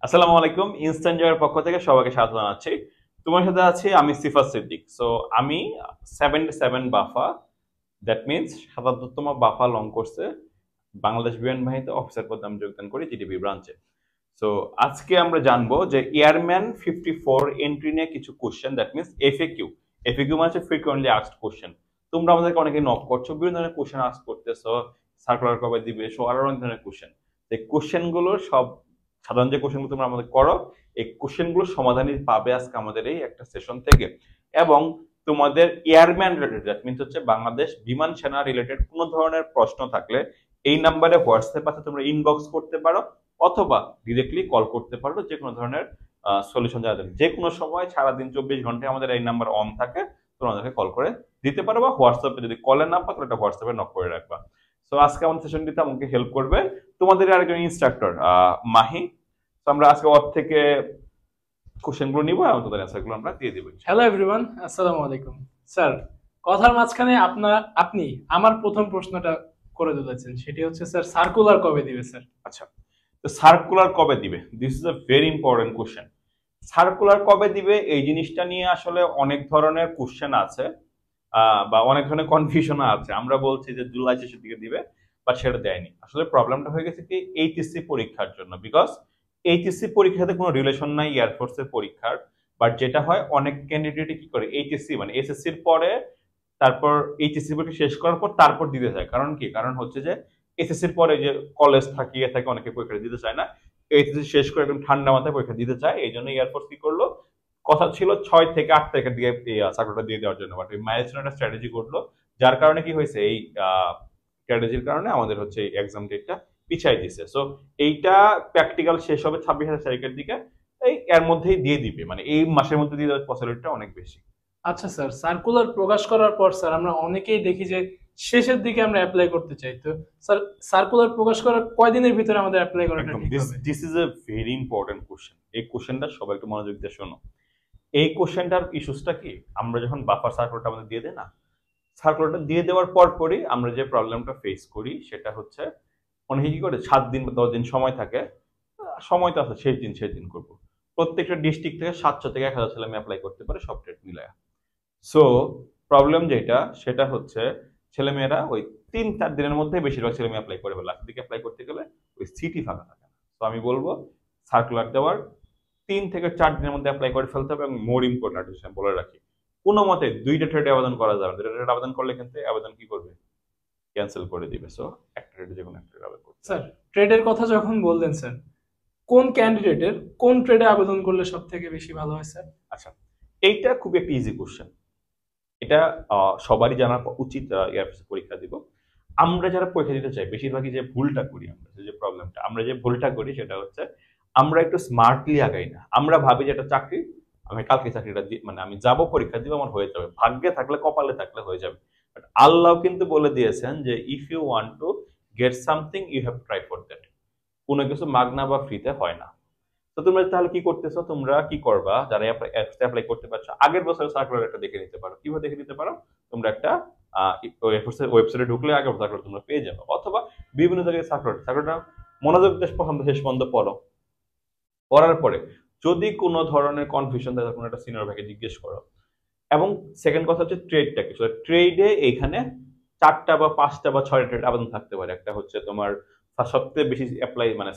আসসালামু আলাইকুম। ইনস্ট্যান্ট জয়ের পক্ষ থেকে সবাইকে স্বাগত জানাচ্ছি। তোমার সাথে আছি আমি সিফাত সিদ্দিক। সো আমি 77 বাফা, দ্যাট মিনস 77তম বাফা লং কোর্সে বাংলাদেশ বিমান বাহিনীতে অফিসার পদে আমি যোগদান করি জিডিবি ব্রাঞ্চে। সো আজকে আমরা জানবো যে এয়ারম্যান 54 এন্ট্রি নিয়ে কিছু question, that means FAQ. FAQ মানে হচ্ছে ফ্রিকোয়েন্টলি আস্কড কোশ্চেন। তোমরা আমাদেরকে অনেকে নক করছো, বিভিন্ন ধরনের কোশ্চেন আস্ক করতেছো, সার্কুলার কবে দিবে, সো আরো অনেক ধরনের কোশ্চেন। এই কোশ্চেন গুলো সব সাধারণ যে কোশ্চেন তোমরা আমাদের করো, এই কোশ্চেন গুলো সমাধানই পাবে আজকে আমাদের এই একটা সেশন থেকে। এবং তোমাদের এয়ারম্যান রিলেটেড, দ্যাট মিনস হচ্ছে বাংলাদেশ বিমান সেনা রিলেটেড কোনো ধরনের প্রশ্ন থাকলে এই নাম্বারে হোয়াটসঅ্যাপ আছে, তোমরা ইনবক্স করতে পারো অথবা ডিরেক্টলি কল করতে পারো। যে কোনো ধরনের সলিউশন জানার জন্য যে কোনো সময় সারাদিন 24 ঘন্টায় আমাদের এই নাম্বার অন থাকে, তোমরা আমাদেরকে কল করে দিতে পারো বা হোয়াটসঅ্যাপে যদি কলে না পাও তাহলে একটা হোয়াটসঅ্যাপে নক করে রাখবা। সো আজকে আমাদের সেশনটিতে আমাকে হেল্প করবে তোমাদের আরেকজন ইনস্ট্রাক্টর মাহি। তো আমরা আজকে ওর থেকে কোশ্চেনগুলো নিবো এবং তোদের অ্যান্সারগুলো আমরা দিয়ে দিব। হ্যালো এভরিওয়ান, আসসালামু আলাইকুম। স্যার, কথার মাঝখানে আপনি আমার প্রথম প্রশ্নটা করে তুলেছেন, সেটি হচ্ছে স্যার সার্কুলার কবে দিবে স্যার? আচ্ছা, তো সার্কুলার কবে দিবে, this is a very important question. Circular কবে দিবে এই জিনিসটা নিয়ে আসলে অনেক ধরনের কোশ্চেন আছে, বা অনেক ধরনের কনফিউশন আছে। আমরা বলছি যে জুলাই শেষের দিকে দিবে, বাট সেটা দেয়নি। আসলে প্রবলেমটা হয়ে গেছে কি এইচএসসি পরীক্ষার জন্য, বিকজ এইচএসসি পরীক্ষার সাথে কোনো রিলেশন নাই এয়ারফোর্সের পরীক্ষার। বাট যেটা হয় অনেক ক্যান্ডিডেট কি করে এইচএসসি মানে এসএসসির পরে তারপর এইচএসসি পরীক্ষা শেষ করার পর তারপর দিতে যায়। কারণ কি, কারণ হচ্ছে যে এসএসসির পরে যে কলেজ থাকিয়ে থাকে অনেকে পরীক্ষা দিতে চায় না, এইচএসসি শেষ করে একদম ঠান্ডা মাথায় পরীক্ষা দিতে চায়। এই জন্য এয়ারফোর্স কি করলো, কথা ছিল 6 থেকে 8 তারিখের দিকে চাকরিটা দিয়ে দেওয়ার জন্য, বাট ওই মাইলস্টোন একটা স্ট্র্যাটেজি করলো। যার কারণে কি হয়েছে, এই স্ট্র্যাটেজির কারণে আমাদের হচ্ছে এই এক্সাম ডেটটা পিছাই দিছে। সো এইটা প্র্যাকটিক্যাল শেষ হবে 26 তারিখের দিকে, এই এর মধ্যেই দিয়ে দিবে, মানে এই মাসের মধ্যে দিয়ে দেওয়ার পসিবিলিটিটা অনেক বেশি। আচ্ছা স্যার, সার্কুলার প্রকাশ করার পর স্যার আমরা অনেকেই দেখি যে শেষের দিকে আমরা অ্যাপ্লাই করতে চাই, তো স্যার সার্কুলার প্রকাশ করার কয়দিনের ভিতরে আমাদের অ্যাপ্লাই করাটা একদম, ঠিক দিস হবে? This is a very important question. এই কোশ্চেনটা সবাই একটু মনোযোগ দিয়ে শোনো। এই কোশ্চেনটার ইস্যুসটা কি, আমরা যখন বাফার সার্কুলারটা আমাদের দিয়ে দেয় না, সার্কুলারটা দিয়ে দেওয়ার পরই আমরা যে প্রবলেমটা ফেস করি সেটা হচ্ছে অনেকে কি করে 7 দিন বা 10 দিন সময় থাকে, সময় তো আছে, শেষ দিন করবো। প্রত্যেকটা ডিস্ট্রিক্ট থেকে 700 থেকে 1000 ছেলে মেয়ে অ্যাপ্লাই করতে পারে সব ট্রেড মিলায়। সো প্রবলেম যেটা সেটা হচ্ছে ছেলেমেয়েরা ওই 3-4 দিনের মধ্যে বেশিরভাগ ছেলে মেয়ে অ্যাপ্লাই করে ফেলে। লাস্টের দিকে অ্যাপ্লাই করতে গেলে ওই সিটি ফাঁকা থাকে না। তো আমি বলবো সার্কুলার দেওয়ার 3 থেকে 4 দিনের মধ্যে অ্যাপ্লাই করে ফেলতে হবে। এবং মোর ইম্পর্টেন্ট আমি বলে রাখি, কোনো মতে 2টা ট্রেডে আবেদন করা যাবে না। 2টা ট্রেডে আবেদন করলে কিন্তু আবেদন কি করবে, ক্যান্সেল করে দিবে। সো একটা ট্রেডে যে কোনো একটা ট্রেডে আবেদন করতে স্যার, হবে। ট্রেডের কথা যখন বললেন স্যার, কোন ক্যান্ডিডেটের কোন ট্রেডে আবেদন করলে সব থেকে বেশি ভালো হয় স্যার? আচ্ছা, এইটা খুব একটা ইজি কোশ্চেন। এটা সবারই জানা উচিত যারা এয়ারফোর্সে পরীক্ষা দিব। আমরা যারা পরীক্ষা দিতে চাই বেশিরভাগই যে ভুলটা করি, আমরা যে প্রবলেমটা আমরা যে ভুলটা করি সেটা হচ্ছে আমরা একটু স্মার্টলি আগাই না। আমরা ভাবি যে এটা চাকরি, আমি কালকে চাকরিটা মানে আমি যাব পরীক্ষা দিব, আমার হয়ে যাবে, ভাগ্যে থাকলে কপালে থাকলে হয়ে যাবে। বাট আল্লাহ কিন্তু বলে দিয়েছেন যে if you want to get something you have try for that. কোনো কিছু মাগনা বা ফ্রিতে হয় না। তো তোমরা তাহলে কি করতেছো, তোমরা কি করবা যারা অ্যাপ্লাই করতে পারছো, আগের বছরের সার্কুলার একটা দেখে নিতে পারো। কিভাবে দেখে নিতে পারো, তোমরা একটা ওয়েবসাইটে ঢুকলে আগের সার্কুলার তোমরা পেয়ে যাবে, অথবা বিভিন্ন জায়গায় সার্কুলারটা মনোযোগ দিয়ে প্রথম শেষ পর্যন্ত পড়ো। পড়ার পরে যদি কোনো ধরনের কনফিউশন থাকে কোনো একটা সিনিয়র ভাইকে জিজ্ঞেস করো। এবং সেকেন্ড কথা হচ্ছে ট্রেডটা কি, ট্রেডে এইখানে 4টা বা 5টা বা 6টা ট্রেড আবেদন থাকতে পারে। একটা হচ্ছে তোমার সবচেয়ে বেশি অ্যাপ্লাই মানে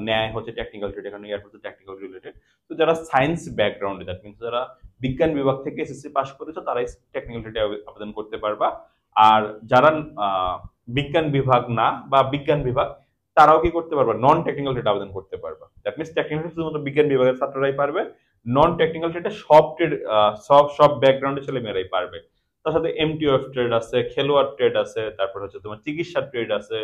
ন্যায় হচ্ছে টেকনিক্যাল ট্রেড, এখানে এয়ারফোর্স টেকনিক্যাল রিলেটেড। তো যারা সায়েন্স ব্যাকগ্রাউন্ডে, দ্যাট মিনস যারা বিজ্ঞান বিভাগ থেকে এসএসসি পাস করেছো তারাই টেকনিক্যাল ট্রেডে আবেদন করতে পারবা। আর যারা বিজ্ঞান বিভাগ না বা বিজ্ঞান বিভাগ, তারাও কি করতে পারবা, নন টেকনিক্যাল ট্রেড আবেদন করতে পারবা। দ্যাট মিনস টেকনিক্যাল শুধুমাত্র বিজ্ঞান বিভাগের ছাত্ররাই পারবে, নন টেকনিক্যাল ট্রেডে সব ট্রেড সব ব্যাকগ্রাউন্ডের ছেলে মেয়েরাই পারবে। তার সাথে এমটিওএফ ট্রেড আছে, খেলোয়াড় ট্রেড আছে, তারপর হচ্ছে তোমার চিকিৎসা ট্রেড আছে,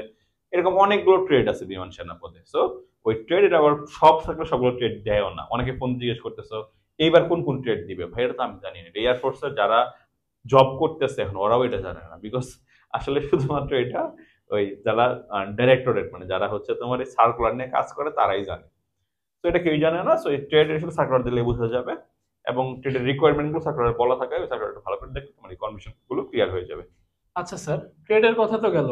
এরকম অনেকগুলো ট্রেড আছে বিমান সেনা পদে। সো ওই ট্রেড এটা আবার সব থাকলে সবগুলো ট্রেড দেয়ও না। অনেকে ফোন জিজ্ঞেস করতেছো এইবার কোন কোন ট্রেড দিবে, ভাই এটা তো আমি জানি না। এয়ারফোর্সের যারা জব করতেছে এখন ওরাও এটা জানে না, বিকজ আসলে শুধুমাত্র এটা ওই যারা ডাইরেক্টরেট মানে যারা হচ্ছে তোমার এই সার্কুলার নিয়ে কাজ করে তারাই জানে। তো এটা কেউ জানে না। সো এই ট্রেডের শুধু সার্কুলার দিলে বোঝা যাবে, এবং ট্রেডের রিকোয়ারমেন্ট গুলো সার্কুলারে বলা থাকে, ওই সার্কুলারটা ভালো করে দেখলে তোমার এই কনফিউশন গুলো ক্লিয়ার হয়ে যাবে। আচ্ছা স্যার, ট্রেডের কথা তো গেল,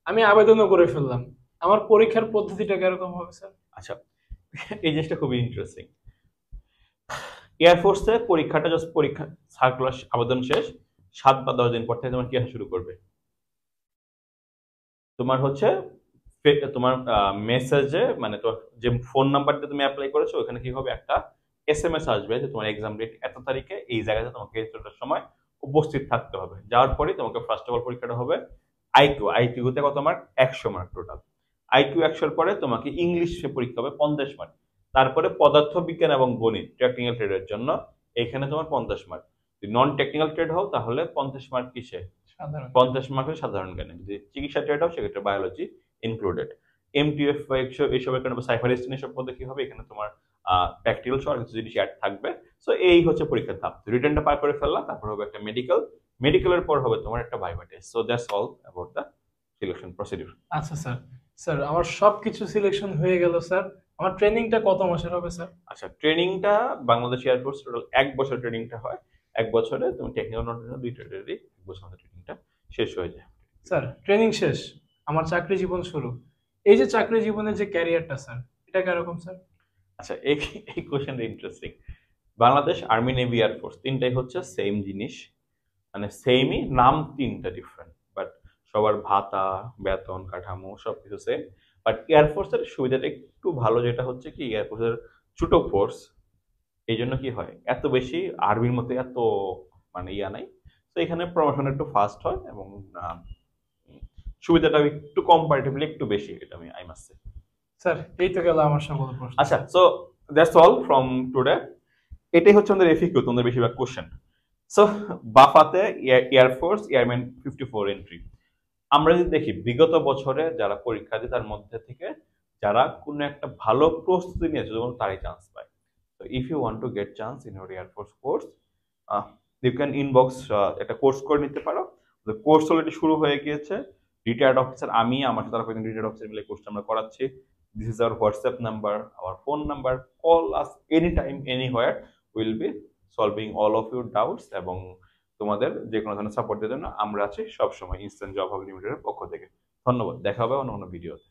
আমি আবেদনও করে ফেললাম, আমার পরীক্ষার পদ্ধতিটা কিরকম হবে স্যার? আচ্ছা, এই জিনিসটা খুবই ইন্টারেস্টিং। এয়ারফোর্সে পরীক্ষাটা জাস্ট পরীক্ষা, সার্কুলার আবেদন শেষ 7 বা 10 দিন পর থেকে তোমার কি আসা শুরু করবে, তোমার হচ্ছে তোমার মেসেজে, মানে তোমার যে ফোন নাম্বারটা তুমি অ্যাপ্লাই করেছো ওখানে কি হবে, একটা SMS আসবে যে তোমার এক্সাম ডেট এত তারিখে এই জায়গাতে তোমাকে এতটার সময় উপস্থিত থাকতে হবে। যাওয়ার পরে তোমাকে ফার্স্ট অফ অল পরীক্ষাটা হবে আইকিউতে কত মার্ক, 100 মার্ক টোটাল। আইকিউ 100-র পরে তোমাকে ইংলিশে পরীক্ষা হবে 50 মার্ক। তারপরে পদার্থ বিজ্ঞান এবং গণিত টেকনিক্যাল ট্রেডের জন্য এখানে তোমার 50 মার্ক। যদি নন টেকনিক্যাল ট্রেড হও তাহলে 50 মার্ক কিসে, সাধারণ। 50 মার্কের সাধারণ জ্ঞানে। যদি চিকিৎসা ট্রেড হয় সেক্ষেত্রে বায়োলজি ইনক্লুডেড। MTF বা এইসবের কারণে সাইফার স্টেশন এসব পদে কি হবে, এখানে তোমার প্র্যাকটিক্যাল সহ কিছু জিনিস অ্যাড থাকবে। সো এই হচ্ছে পরীক্ষার ধাপ। রিটার্নটা পার করে ফেললা, তারপর হবে একটা মেডিকেল, মেডিকেলের পর হবে তোমার একটা viva test. So that's all about the selection procedure. আচ্ছা স্যার, স্যার আমার সবকিছু সিলেকশন হয়ে গেল স্যার, আমার ট্রেনিংটা কত মাসের হবে স্যার? আচ্ছা, ট্রেনিংটা বাংলাদেশ এয়ারফোর্স টোটাল 1 বছর ট্রেনিংটা হয়। 1 বছরে তুমি টেকনিক্যাল নন টেকনিক্যাল দুইটা ট্রেডই 1 বছর ট্রেনিংটা শেষ হয়ে যায়। স্যার ট্রেনিং শেষ, আমার চাকরি জীবন শুরু। এই যে চাকরি জীবনের যে ক্যারিয়ারটা স্যার, এটা কিরকম স্যার? আচ্ছা, এই এই কোশ্চেনটা interesting. Bangladesh army navy air force তিনটাই হচ্ছে সেম জিনিস, মানে সেমই, নাম তিনটা ডিফারেন্ট, বাট সবার ভাতা, বেতন, কাঠামো সবকিছু সেম। বাট এয়ারফোর্সের সুবিধাটা একটু ভালো, যেটা হচ্ছে কি এয়ারফোর্সের ছোট ফোর্স, এই জন্য কি হয় এত বেশি আর্মির মতো এত মানে ইয়া নাই। তো এখানে প্রমোশন একটু ফাস্ট হয় এবং আহ, সুবিধাটা একটু কম্পারেটিভলি একটু বেশি, এটা আমি আই মাস্ট সে। স্যার এই তো গেল আমার সকল প্রশ্ন। আচ্ছা, so that's all from today. এটাই হচ্ছে আমাদের এফিকিউ, তোমাদের বেশিরভাগ কোশ্চেন। সো বাফাতে এয়ারফোর্স এয়ারম্যান 54 এন্ট্রি। আমরা যদি দেখি বিগত বছরে যারা পরীক্ষা দিয়ে তার মধ্যে থেকে যারা কোনো একটা ভালো প্রস্তুতি নিয়েছে যেমন তারাই চান্স পায়। তো if you want to get chance in your air force course, you can inbox, একটা কোর্স করে নিতে পারো। কোর্স অলরেডি শুরু হয়ে গিয়েছে। রিটায়ার্ড অফিসার, আমি আমার সাথে আরো কয়েকজন রিটায়ার্ড অফিসার মিলে কোর্সটা আমরা করাচ্ছি। This is our WhatsApp number, hour phone number, call us any time anywhere, will be solving all of your doubts এবং তোমাদের যে কোনো ধরনের সাপোর্ট দেওয়ার জন্য আমরা আছি সবসময় ইনস্ট্যান্ট জব হাব লিমিটেডের পক্ষ থেকে। ধন্যবাদ, দেখা হবে অন্য কোনো ভিডিওতে।